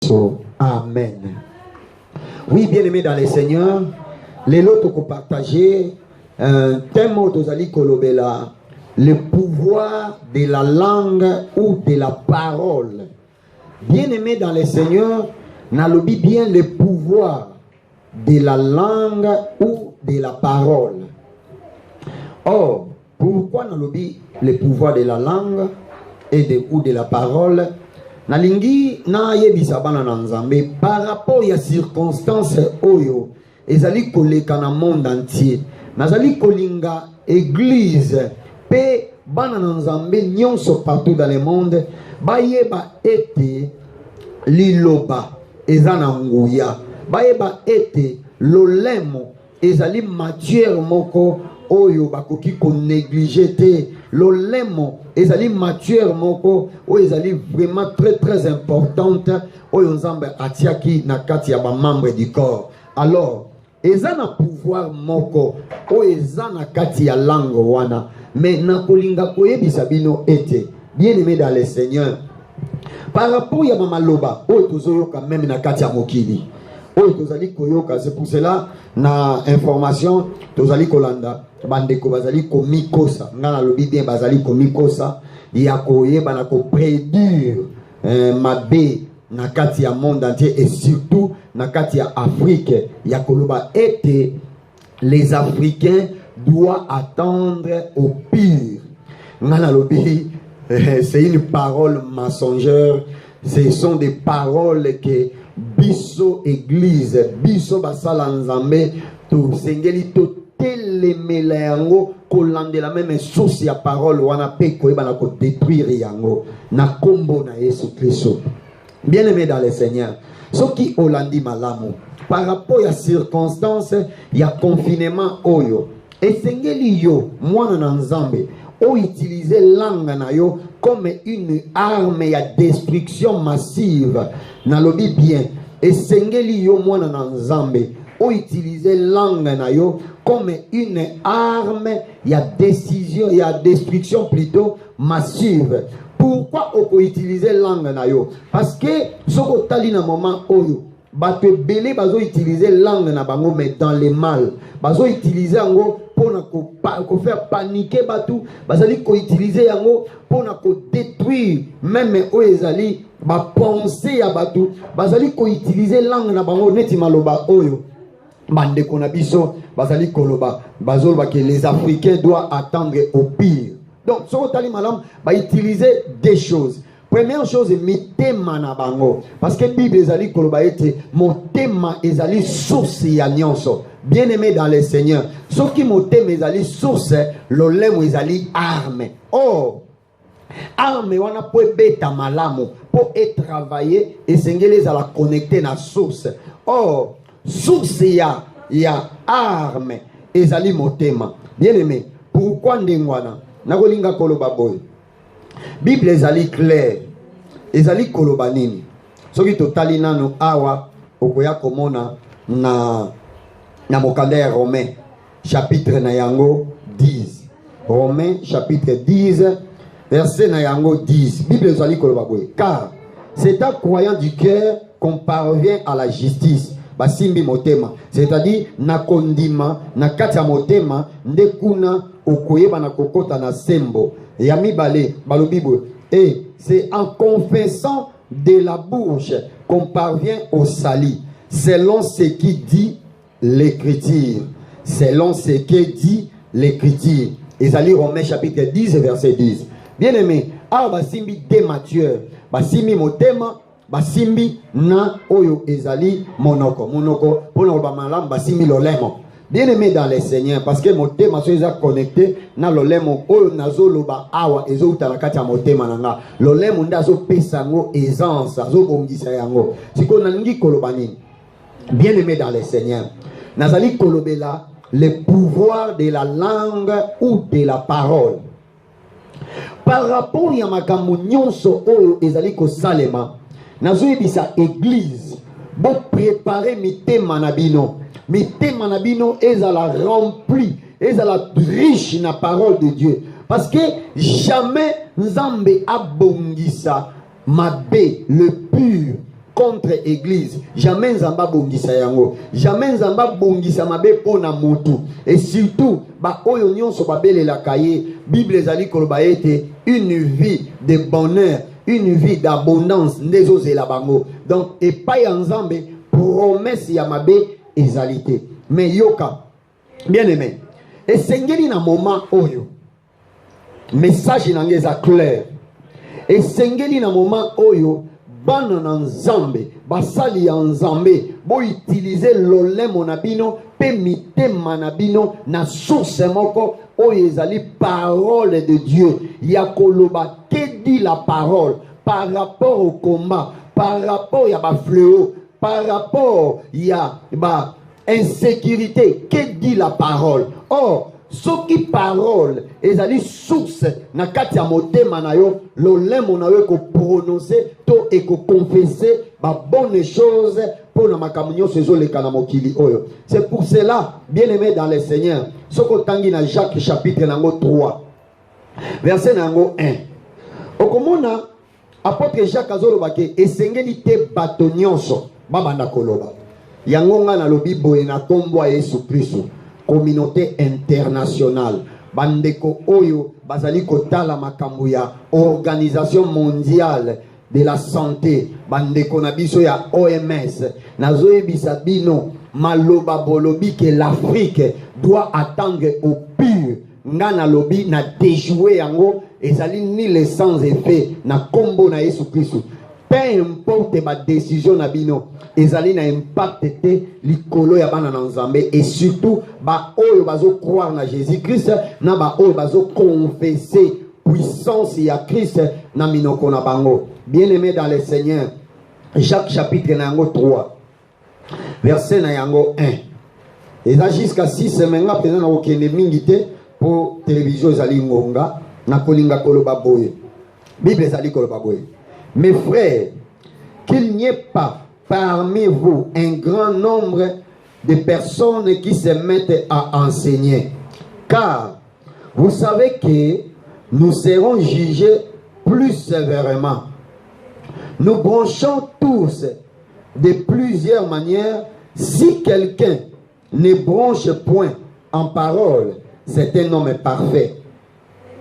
Christ. Amen. Oui, bien-aimés dans les seigneurs, les lots que partager un thème d'Ozali Kolobela, le pouvoir de la langue ou de la parole. Bien-aimés dans les seigneurs, n'alobi bien le pouvoir de la langue ou de la parole. Or, pourquoi n'alobi le pouvoir de la langue ou de la parole? Nalingi na yebisa bana na nzambe par rapport à circonstances oyo ezali koleka na monde entier. Nazali kolinga église pe bana na nzambe nyonso partout dans le monde bayeba ete liloba ezana nguya, bayeba ete lolemo ezali matière moko oyo bakoki ko négliger te. Lolemo ezali matière moko oyo ezali vraiment très importante oyo nzambe atiaki na kati ya ba membre du corps. Alors ezana pouvoir moko oyo ezana kati ya langue wana, mais na kolinga koyebisa bino ete bien-aimé dans le Seigneur, par rapport ya maloba oyo tozoyoka même na kati ya mokili oyo tozali koyoka, c'est pour cela na information tozali kolanda bandeko bazali komikosa ngana lobi bien bazali komikosa ya koyeba na ko prédire mabe na kati ya monde entier et surtout na kati ya Afrique ya koloba ete les Africains doivent attendre au pire. Ngana lobi c'est une parole mensongère, ce sont des paroles que biso église biso basala nzambe to sengeli to telemela yango kolandela même source ya parole wana pe koyeba na ko détruire yango na kombo na Yesu Kristo. Bien-aimé dans le Seigneur, ce qui olandi malamu par rapport à circonstances ya confinement oyo esengeli yo mwana na nzambe o utiliser langue na yo comme une arme ya destruction massive. Nalobi bien esengeli yo mwana na nzambe o utiliser langue na yo comme une arme ya décision ya destruction plutôt massive. Pourquoi on peut utiliser langue na yo? Parce que soko tali na moment oyo bato ebele bazo utiliser langue na bango mais dans le mal, bazo utiliser yango pona ko faire paniquer bato, bazali ko utiliser yango pona ko détruire même oyo ezali ba pensée ya bato, bazali ko utiliser langue na bango neti maloba oyo bandeko na biso bazali koloba bazoloba que les Africains doivent attendre au pire. Donc soko tali malam ba utiliser des choses. Première chose, mitema na bango. Parce que la Bible ezali koloba ete motema ezali source ya nyonso. Bien-aimé dans le Seigneur, ce qui motema ezali source, lolemo ezali arme. Or, arme wana po beta malamu, po travailler et sengeli za la connecter na source. Or, source ya arme ezali motema. Bien-aimé, pourquoi ndengwana? Nakolinga koloba boy. Bible ezali clair, ezali koloba nini. Soki totali nano awa okoya komona na mokanda ya Romain chapitre na yango 10. Romain chapitre 10 verset na yango 10. Bible ezali koloba boye. Car c'est en croyant du cœur qu'on parvient à la justice. Basimbi motema, c'est-à-dire na kondima na kati ya motema nde kuna okoyeba na kokota na sembo. Yami balé, balobibo. Et c'est en confessant de la bouche qu'on parvient au salut, selon ce qui dit l'Écriture. Selon ce qui dit l'Écriture. Ezali Romains chapitre 10 verset 10. Bien aimé, ah basimbi démature, basimbi motema, basimbi na oyo ezali monoko. Monoko, pour nous bamalam basimbi lolemo. Bien-aimé dans les Seigneurs, parce que mon thème est connecté na lolemo oyo nazo loba awa ezo utalakati ya motema nanga. Lolemo ndazo pesa ngo aisance, azo bongisa yango. Siko nalingi koloba nini? Bien-aimé dans les Seigneurs, nazali kolobela le pouvoir de la langue ou de la parole. Par rapport ya makambo nyonso oyo ezali ko salema, nazo yebisa église bo préparer mitema na bino. Mitema na bino ezala rempli, ezala riche na parole de Dieu. Parce que jamais Nzambe abongisa mabe le pur contre église. Jamais nzamba bongisa yango. Jamais nzamba bongisa mabe pona mutu. Et surtout, ba oyo nyonso babele la kaye, Bible ezali koloba ete une vie de bonheur, une vie d'abondance ndezo zela bango. Donc et pas nzambe promesse ya mabe ezalité. Mais yoka bien aimé. Et sengeli na moment oyo. Message nangeza clair. Et sengeli na moment oyo bana na nzambe basali ya nzambe bo utiliser lolemo na bino pe mitema na bino na source moko oyo ezali parole de Dieu ya koloba que dit la parole par rapport au combat, par rapport ya ba fléau, par rapport ya ba insécurité, que dit la parole. Or ce qui parole ezali source na kati ya motema na yo lolemo na yo ko prononcer to et ko confesser ba bonne chose pour na makambo nyonso ezoleka na mokili oyo. C'est pour cela, bien aimé dans le Seigneur, soko tangi na Jacques chapitre nango 3 verset nango 1 okomona apôtre Jacques azoloba ke esengeli te bato nyonso babanda koloba yango nga na lobi boye na kombo ya Yesu Kristo communauté internationale bandeko oyo bazali kotala makambo ya organisation mondiale de la santé bandeko na biso ya OMS nazoyebisa bino maloba bolobi que l'Afrique doit attendre au pur nga na lobi na déjouer yango ezali ni le sans effet na kombo na Yesu Kristo. Peu importe ma décision na bino ezali na impact te likolo ya bana na nzambe et surtout ba oyo bazo croire na Jésus-Christ na ba oyo bazo confesser puissance ya Christ na minoko na bango. Bien-aimé dans le Seigneur, Jacques chapitre na yango 3 verset na yango 1 eza jusqu'à 6 menga pena na okende mingi te pour télévision ezali ngonga na kolinga koloba boye Bible ezali koloba boye. Mes frères, qu'il n'y ait pas parmi vous un grand nombre de personnes qui se mettent à enseigner. Car vous savez que nous serons jugés plus sévèrement. Nous branchons tous de plusieurs manières. Si quelqu'un ne branche point en parole, c'est un homme parfait,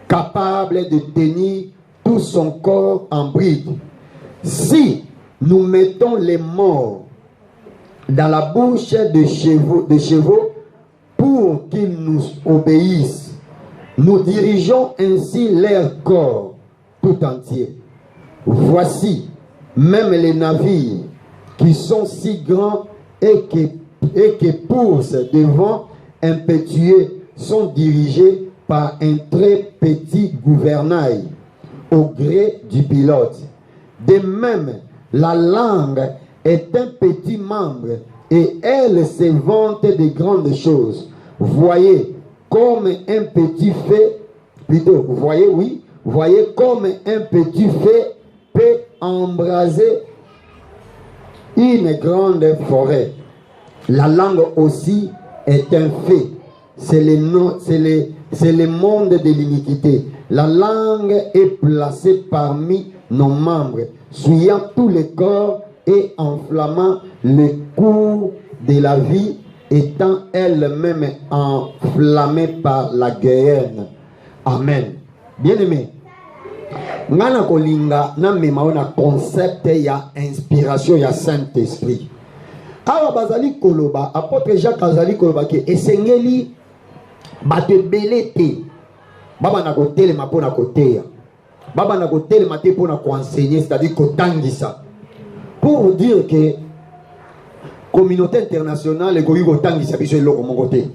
capable de tenir tout son corps en bride. Si nous mettons les morts dans la bouche des chevaux pour qu'ils nous obéissent, nous dirigeons ainsi leur corps tout entier. Voici, même les navires qui sont si grands et qui poussent devant impétueux sont dirigés par un très petit gouvernail au gré du pilote. De même, la langue est un petit membre et elle se vante de grandes choses. Voyez comme un petit fait, plutôt, voyez comme un petit fait peut embraser une grande forêt. La langue aussi est un fait. C'est le monde de l'iniquité. La langue est placée parmi nos membres, souillant tout le corps et enflammant le cours de la vie, étant elle-même enflammée par la guerre. Amen. Bien-aimé, ngana kolinga na mema na concept ya inspiration ya Saint-Esprit. Awa bazali koloba, apôtre Jacques azali koloba ke esengeli bato belete baba na kotele mapo na koteya baba na kotele mate po na enseigner, c'est-à-dire kotangisa, pour dire que communauté internationale ekoki kotangisa biso eloko moko te.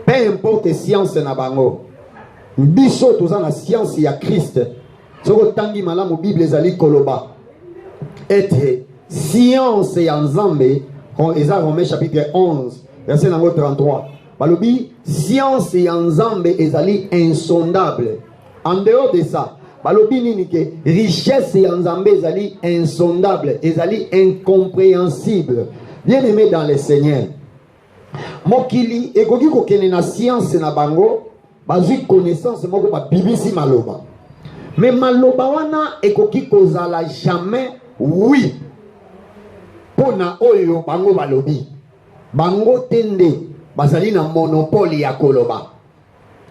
Peu importe science na bango, biso toza na science ya Christ. Soko tangi malamu Bible ezali koloba ete science ya nzambe eza Romains chapitre 11 verset nango 33 balobi science ya nzambe ezali insondable. En dehors de ça, balobi nini ke richesse ya nzambe ezali insondable, ezali incompréhensible. Bien aimé dans le Seigneur, mokili ekoki kokene na science na bango bazwi connaissance moko ba bibisi maloba, mais maloba wana ekoki kozala jamais oui pona oyo bango balobi bango tende bazali na monopole ya koloba.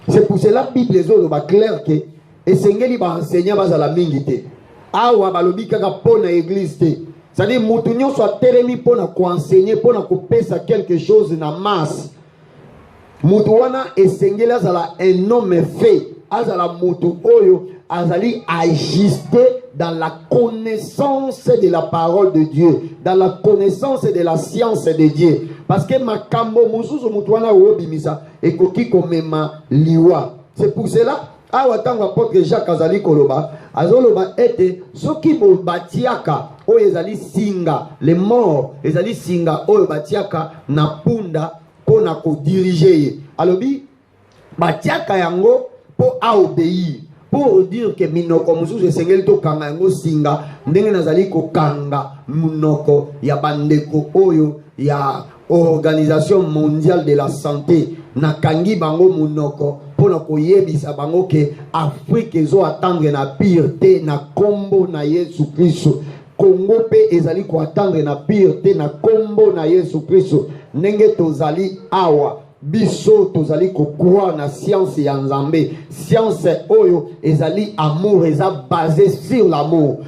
C'est pour cela que la Bible est claire que esengeli ba enseignant bazala mingi te awa balobi kaka pona église te. C'est-à-dire mutu nyonso atelemi pona ko enseigner pona ko pesa quelque chose na masse. Mutu wana esengeli azala un homme fait, azala mutu oyo azali ajusté dans la connaissance de la parole de Dieu, dans la connaissance de la science de Dieu. Parce que makambo mususu mutu wana obimisa ekoki komema liwa. C'est pour cela awa tango apôtre Jacques azali koloba azoloba ete soki bo batiaka oyo ezali singa les morts ezali singa oyo batiaka na punda pona ko diriger alobi batiaka yango po a obéir pour dire que minoko mususu esengeli to kanga yango singa ndenge nazali ko kanga munoko ya bandeko oyo ya Organisation mondiale de la santé na kangi bango munoko pona koyebisa bango ke Afrique ezo attendre na pire na kombo na Yesu Kristo. Congo pe ezali ko attendre na pire na kombo na Yesu Kristo. Nenge tozali awa biso tozali ko croire na science ya Nzambe. Science oyo ezali amour, eza basé sur l'amour.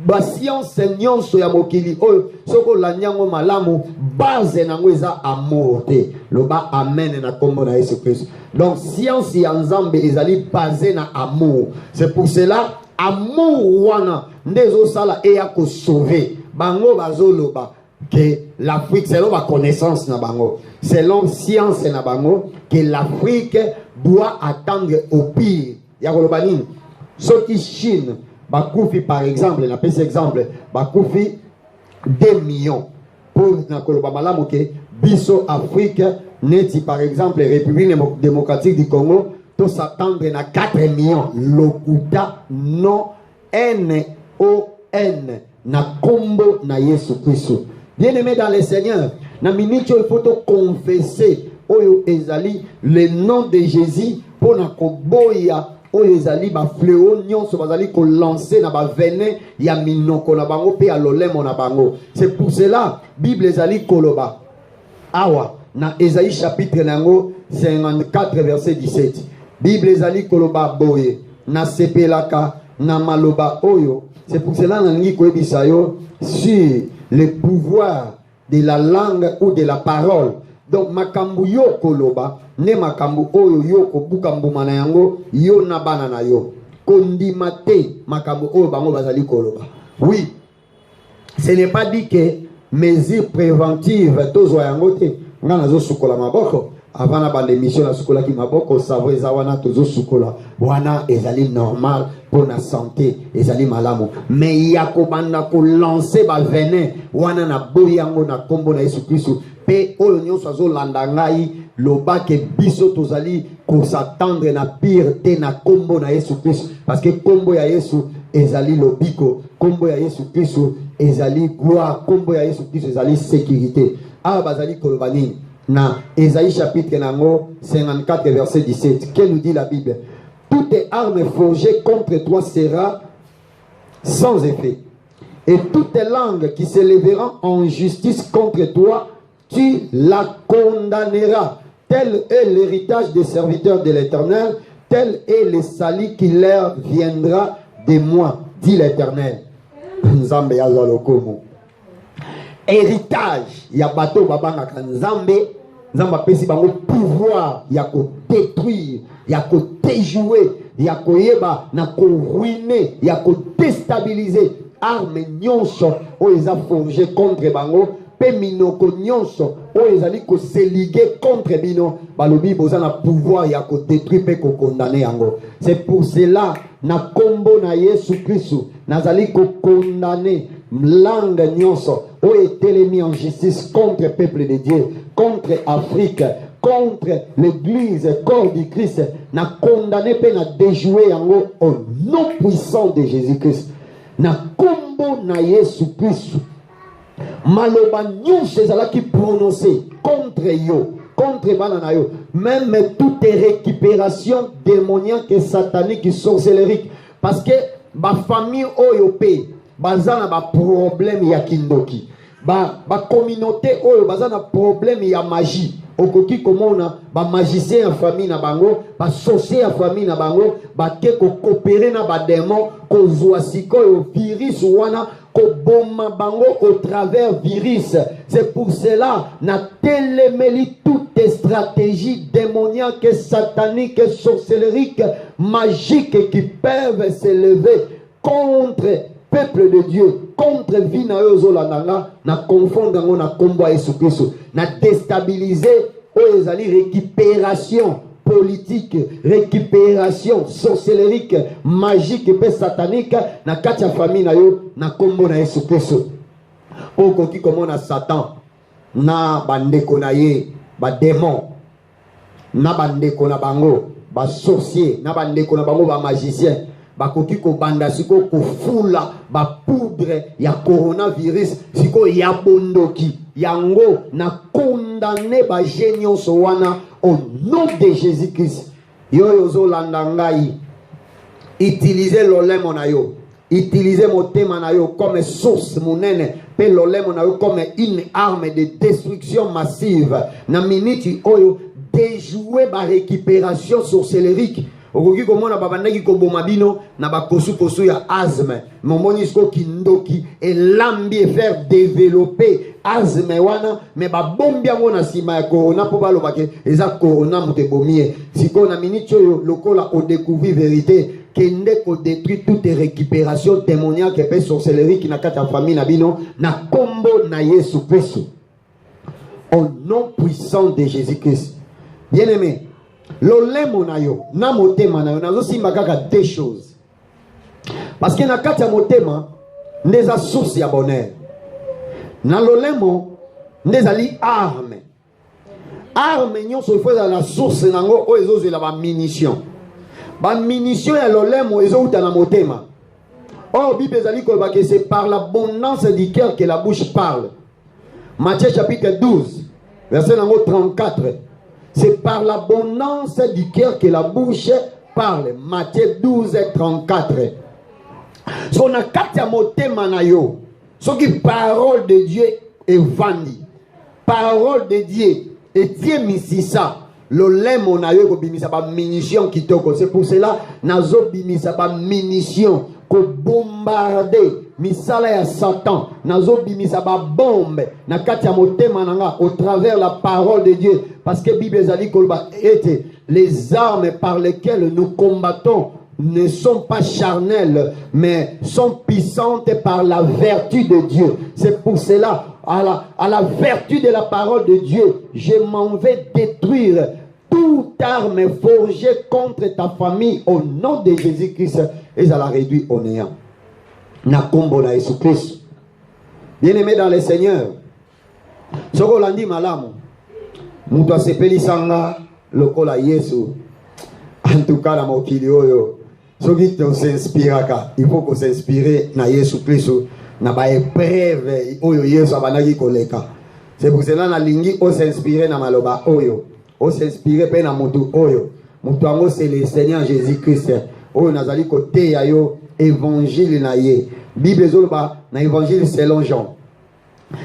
Ba science nyonso ya mokili oyo soko la nyango malamu base nango eza amour te. Loba amen na kombo na Yesu Christ. Donc science ya Nzambe ezali basé na amour. C'est pour cela amour wana ndezo sala eya ko sauver bango bazoloba que l'Afrique selon ma connaissance na bango selon science na bango que l'Afrique doit attendre au pire. Ya koloba nini soki Chine Bakoufi par exemple, on appelle cet exemple, Bakoufi 2 millions pour Nakoloba Malamu ke biso Afrique neti par exemple République démocratique du Congo to s'attendre na 4 millions lokuta non N-O-N na kombo na Yesu Christo. Bien aimé dans le Seigneur, na minute il faut te confesser oyo ezali le nom de Jésus pour na koboya oyo ezali ba fléau nyonso bazali ko lancer na ba venin ya minoko na bango pe ya lolemo na bango. C'est pour cela Bible ezali koloba awa na Esaïe chapitre nango 54 verset 17. Bible ezali koloba boye na sepelaka na maloba oyo. C'est pour cela nangi koyebisa yo sur le pouvoir de la langue ou de la parole. Donc makambu yo koloba ne makambu oyo yo kobuka mbuma na yango yo na bana na yo kondima te makambu oyo bango bazali koloba. Oui, ce n'est pas dit que mesures préventives tozwa yango te nga nazo sukola maboko avant na ba l'émission na sukola ki maboko savo ezawana tozo sukola wana ezali normal pour la santé ezali malamu mais yako banda ko lancer ba venin wana na boyango na kombo na Yesu Kristo pe oyo nyonso azolanda ngai loba ke biso tozali ko s'attendre na pire te na kombo na Yesu Kristo parce que kombo ya Yesu ezali lobiko kombo ya Yesu Kristo ezali gloire kombo ya Yesu Kristo ezali sécurité. Ah bazali kolobani na Esaïe chapitre nango 54 verset 17. Que nous dit la Bible? Toute arme forgée contre toi sera sans effet. Et toute langue qui se lèvera en justice contre toi, tu la condamneras. Tel est l'héritage des serviteurs de l'Éternel, tel est le salut qui leur viendra de moi, dit l'Éternel. Nzambe yazalokomo. Héritage, ya bato babanga Nzambe. Nzamba pesi bango pouvoir ya ko détruire, ya ko déjouer, ya ko yeba na ko ruiner, ya ko déstabiliser arme nyonso o eza forgé contre bango pe minoko nyonso o ezali ko se liguer contre bino balobi boza na pouvoir ya ko détruire pe ko condamner yango. C'est pour cela na kombo na Yesu Kristo nazali ko condamner langue nyonso o etelemi en justice contre le peuple de Dieu, contre Afrique, contre l'église, corps du Christ, n'a condamné pe na déjoué yango au nom puissant de Jésus-Christ. Na kombo na Yesu Christ. Maloba nyonso ezalaki prononcé contre yo, contre bana yo, même toute récupération démoniaque et satanique et sorcellerique, parce que ba famille oyo pe bazana ba problème ya kindoki. communauté oyo baza na problème ya magie. Okoki komona ba magicien en famille na bango, ba sorcier en famille na bango, ba ke ko coopérer na ba démon ko zwa sikoyo virus wana ko bomba bango au travers virus. C'est pour cela na téléméli toutes stratégies démoniaques, sataniques, sorcelleriques, magiques qui peuvent s'élever contre peuple de Dieu, contre vie na yozolandanga, na confondre na combo à Yesu Christ, na déstabiliser ezali récupération politique, récupération sorcellerique, magique et satanique na kati ya famille na yo na combo na Yesu Christ. Okoki komona Satan na bandeko na ye ba démon, na bandeko na bango ba sorcier, na bandeko na bango ba magicien, bakoki ko banda siko ko fula ba poudre ya coronavirus siko ya bondoki yango na condamné ba génion sowana au nom de Jésus-Christ. Yo yozo landangai, utilisez l'olemo na yo, utilisez motema na yo comme source monene, pe l'olemo na yo comme une arme de destruction massive. Na minute oyo déjouer ba récupération sorcellerique. Okoki komona babandaki koboma bino na bakosu kosu ya asthme, momoni sko kindoki elambi et faire développer asthme wana, mais babombi yango na sima ya corona po baloba ke eza corona mute bomie. Siko na minute oyo lokola o découvrir vérité kende ko détruire toute récupération démoniaque et sorcellerie na kati ya famille na bino na kombo na Yesu Christ, au nom puissant de Jésus-Christ. Bien-aimé, l'olemo na yo na motema na yo nazo simba kaka deux choses, parce que na kati ya motema ndeza source ya bonheur, na l'olemo ndezali arme nyonso ifo eza na source nango oyo ezozela ba munition ya l'olemo ezouta na motema. Or Bible ezali koloba que c'est par l'abondance du cœur que la bouche parle. Matthieu chapitre 12 verset nango 34. C'est par l'abondance du cœur que la bouche parle. Matthieu 12, 34. So na kati ya motema na yo, so ki parole de Dieu est vendue, parole de Dieu et Dieu misisa, l'olemo na yo ko bimisa ba munition kitoko. C'est pour cela nazo bimisa ba munition ko bombarder misala ya Satan, nazo bimisa ba bombe na kati ya motema nanga au travers la parole de Dieu, parce que Bible ezali kolba ete les armes par lesquelles nous combattons ne sont pas charnelles mais sont puissantes par la vertu de Dieu. C'est pour cela à la vertu de la parole de Dieu, je m'en vais détruire toute arme forgée contre ta famille au nom de Jésus-Christ et ça la réduit au néant. Na kombo na Yesu Christ. Bien-aimé dans le Seigneur, soko landi malamu mutu asepeli sanga lokola Yesu. En tout cas la mokili oyo soki to s'inspiraka, il faut qu'on s'inspire na Yesu Christ na ba épreuve oyo Yesu abanaki koleka. C'est pour cela na lingi on s'inspire na maloba oyo, on s'inspire pe na mutu oyo. Mutu ango c'est le Seigneur Jésus-Christ. Oyo nazali kote ya yo évangile na ye. Bible zolba na évangile selon Jean.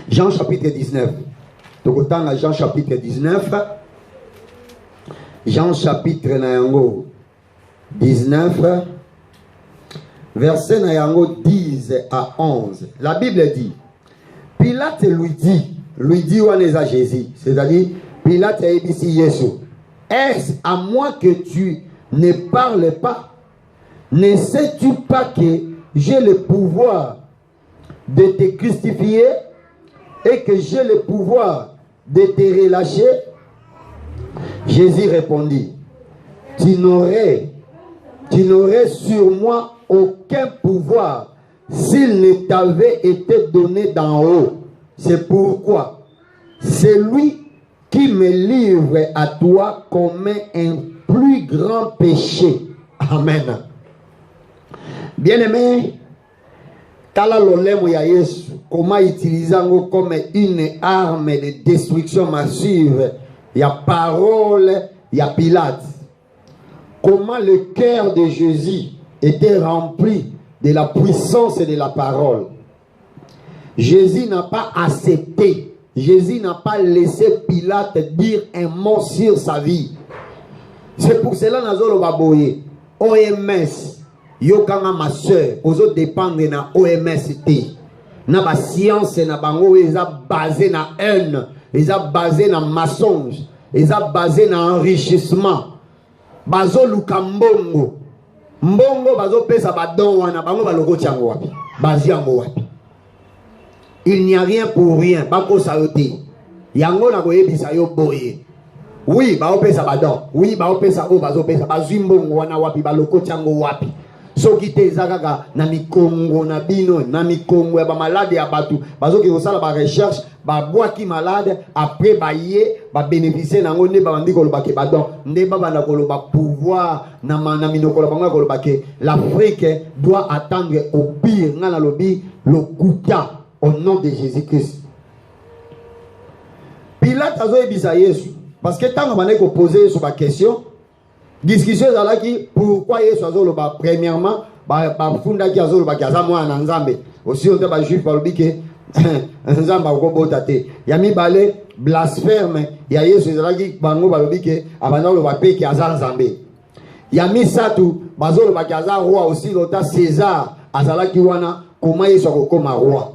Jean chapitre 19. Tokotanga Jean chapitre 19. Jean chapitre na yango 19 verset na yango 10 à 11. La Bible dit, Pilate lui dit waneza Jésus, c'est-à-dire Pilate a dit Yesu, est-ce à moi que tu ne parles pas? Ne sais-tu pas que j'ai le pouvoir de te crucifier et que j'ai le pouvoir de te relâcher? Jésus répondit, tu n'aurais sur moi aucun pouvoir s'il ne t'avait été donné d'en haut. C'est pourquoi c'est lui qui me livre à toi commet un plus grand péché. Amen. Bien-aimé, tala lolemo ya Yesu, comment utiliser comme une arme de destruction massive, ya parole, ya Pilate. Comment le cœur de Jésus était rempli de la puissance de la parole. Jésus n'a pas accepté. Jésus n'a pas laissé Pilate dire un mot sur sa vie. C'est pour cela que nous avons OMS. Yokanga ma soeur, ozo dépendre na OMS té. Na ba science na bango eza basé na haine, eza basé na mensonge, eza basé na enrichissement. Bazo lukambongo. Mbongo bazo pesa badon wana bango baloko tiango wapi. Bazi yango wapi. Il n'y a rien pour rien, bako saoté. Yango na koyebisa yo boye. Oui, ba opesa badon. Oui, ba opesa o bazo pesa bazimbongo wana wapi baloko tiango wapi. Soki te ezakaka na mikongo na bino na mikongo ya ba malade ya batu bazoki kosala ba recherche ba boaki malade après ba ye ba bénéficier nango nde ba bandi koloba ke badon nde ba banda koloba pouvoir na minokolo bango koloba ke l'Afrique doit attendre au pire ngana lobi le kuta au nom de Jésus-Christ. Pilate azo ebisa Yesu parce que tant on a posé sur la question discussion zalaki pourquoi Yesu azoloba premièrement ba funda ki azoloba ki azamwa na nzambe aussi on te ba juif balobi ke nzamba ko bota te ya mibale blasphème ya Yesu zalaki bango balobi ke abanda loba pe ki azanzambe ya misatu bazoloba ki aza roi aussi lota César azalaki wana comment Yesu akokoma roi.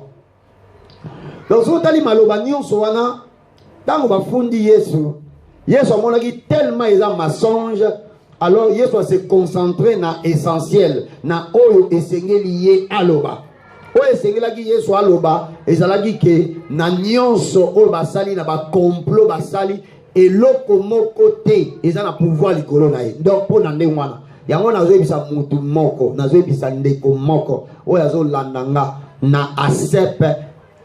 Donc so tali maloba nyonso wana tango ba fundi Yesu amonaki tellement eza mensonge. Alors, Yesu va se concentrer na essentiel, na oyo esengeli ye aloba. Oyo esengeli ki Yesu aloba, ezalaki ke na nyonso oyo basali na ba complot basali eloko moko te eza na pouvoir likolo na ye. Donc po na ndenge wana, yango nazoyebisa mutu moko, nazoyebisa ndeko moko oyo azolandanga na ASEP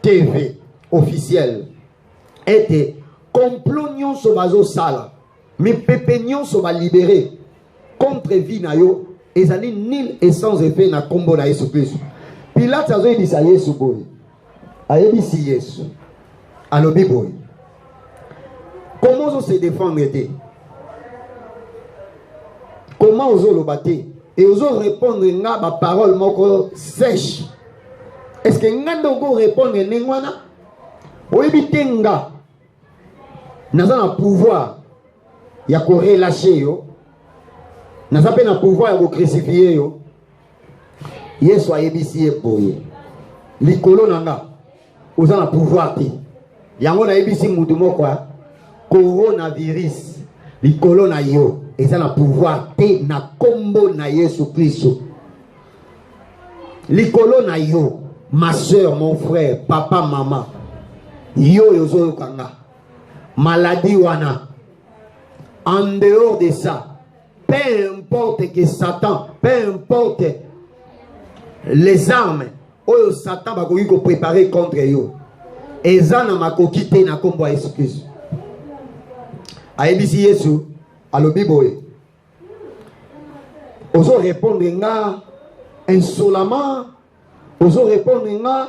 TV officiel. Ete complot nyonso bazosala, mi pepe nyonso ba libéré contre vie na yo ezali nil et sans effet na kombo na Yesu Kristo. Pilate azo ebisa Yesu boy. Ayebisi Yesu. Alobi boy. Comment on se défendre te? Comment ozo lobate? Et ozo répondre nga ba parole moko sèche. Est-ce que nga ndoko répondre nengwana? Oyebi tenga. Naza na pouvoir ya ko relâcher yo. N'a pas na pouvoir à vous crucifier yo. Yesu ayebisi boye. Likolo nanga. Oza na pouvoir ti. Yango na yebisi mutu moko coronavirus. Likolo na yo. Eza na pouvoir te na kombo na Yesu Kristo. Likolo na yo. Ma soeur, mon frère, papa, maman. Yo yozo kanga. Maladie wana. En dehors de ça. Peu importe que Satan, peu importe les armes, oyo Satan va préparer contre yo. Ezana makoki te na kombo Yesu Kristo. Ayebisi Yesu, alobi boye. Ozo répondre nga insolemment, ozo répondre nga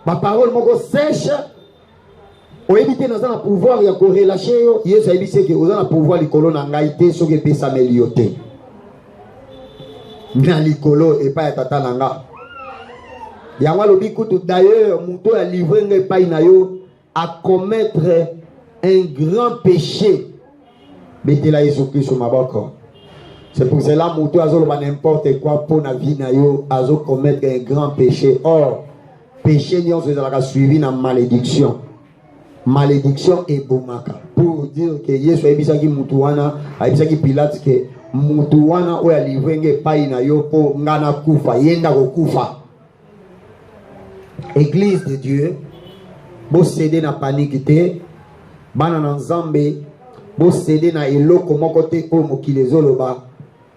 ma parole moko sèche. O éviter dans un pouvoir ya ko relâcher yo Yesu ayebisi ke oza na pouvoir likolo na ngai te soki pesa meliote na likolo et pas tata nanga yango alobi kutu d'ailleurs muto ya livrer ngai pai na yo à commettre un grand péché betela Yesu Kristo maboko. C'est pour cela muto azoloba n'importe quoi pour na vie na yo azo commettre un grand péché. Or péché nyonso ezalaka suivi na malédiction. Malédiction et boumaka. Pour dire que Yesu ayebisaki mutu wana, ayebisaki Pilate que mutu wana oya livrenge pai na yo po ngana kufa, yenda ko kufa. Église de Dieu, bo céder na panique te, bana na nzambe, bo céder na eloko moko te o mokili zoloba,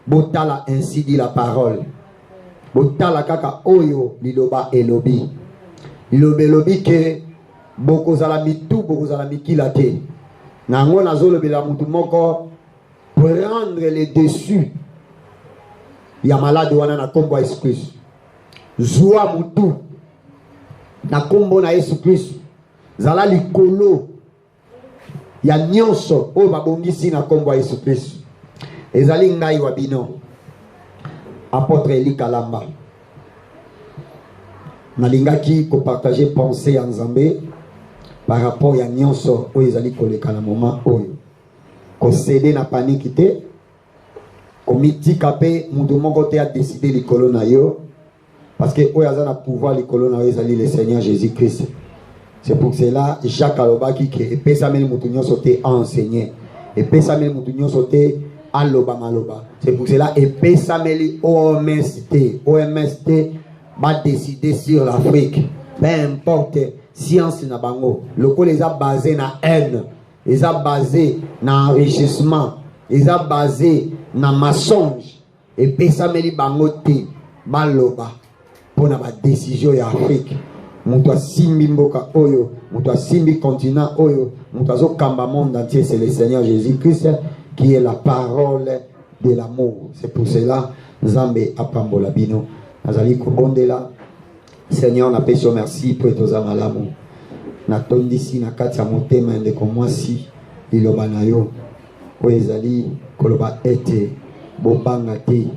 bo tala ainsi dit la parole. Bo tala kaka oyo liloba elobi. Liloba elobi ke boko zala mitu boko zala mikila te nango nazolobela mutu moko prendre le dessus ya malade wana na kombo ya Yesu Kristo zwa mutu na kombo na Yesu Kristo zala likolo ya nyonso oyo babongisi na kombo ya Yesu Kristo ezali ngai wa bino apôtre Eli Kalamba nalingaki ko partager pensée en Nzambe par rapport ya nyonso oyo ezali koleka na moment oyo ko céder na panique te ko mitika pe mutu moko te a décider likolo na yo parce que oyo aza na pouvoir likolo na yo ezali le Seigneur Jésus-Christ. C'est pour cela Jacques alobaki ke epesameli mutu nyonso te a enseigner, epesameli mutu nyonso te aloba maloba. C'est pour cela epesameli OMS va décider sur l'Afrique. Peu importe science na bango, loko les a basé na haine, les a basé na enrichissement, les a basé na mensonge. Epesameli bango te maloba pour na ba décision ya Afrique. Mutu asimbi mboka oyo, mutu asimbi continent oyo, mutu azo kamba monde entier, c'est le Seigneur Jésus-Christ qui est la parole de l'amour. C'est pour cela Nzambe apambola bino. Nazali kobondela Seigneur na pesi merci pour toza malamu. Na tondisi na kati ya motema ndeko mwasi liloba na yo. Oyo ezali koloba ete bobanga te